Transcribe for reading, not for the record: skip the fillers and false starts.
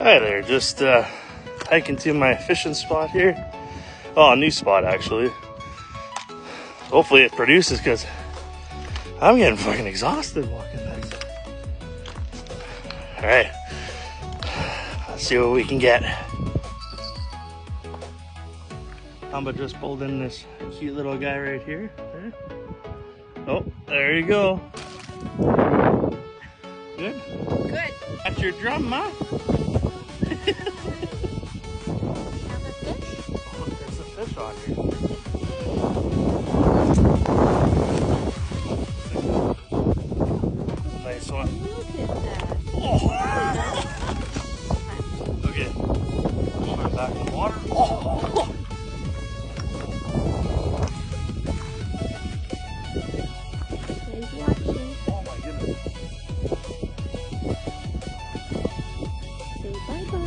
Hi there, just hiking to my fishing spot here. Oh, a new spot actually. Hopefully it produces because I'm getting fucking exhausted walking this. All right, let's see what we can get. Amba just pulled in this cute little guy right here. Oh, there you go. Good? Good. That's your drum, Ma? Have a fish? Oh, there's a fish on here. Nice one. Look at that. Oh. Okay. Put it back in the water. Oh. He's watching. Oh my goodness. Say bye-bye.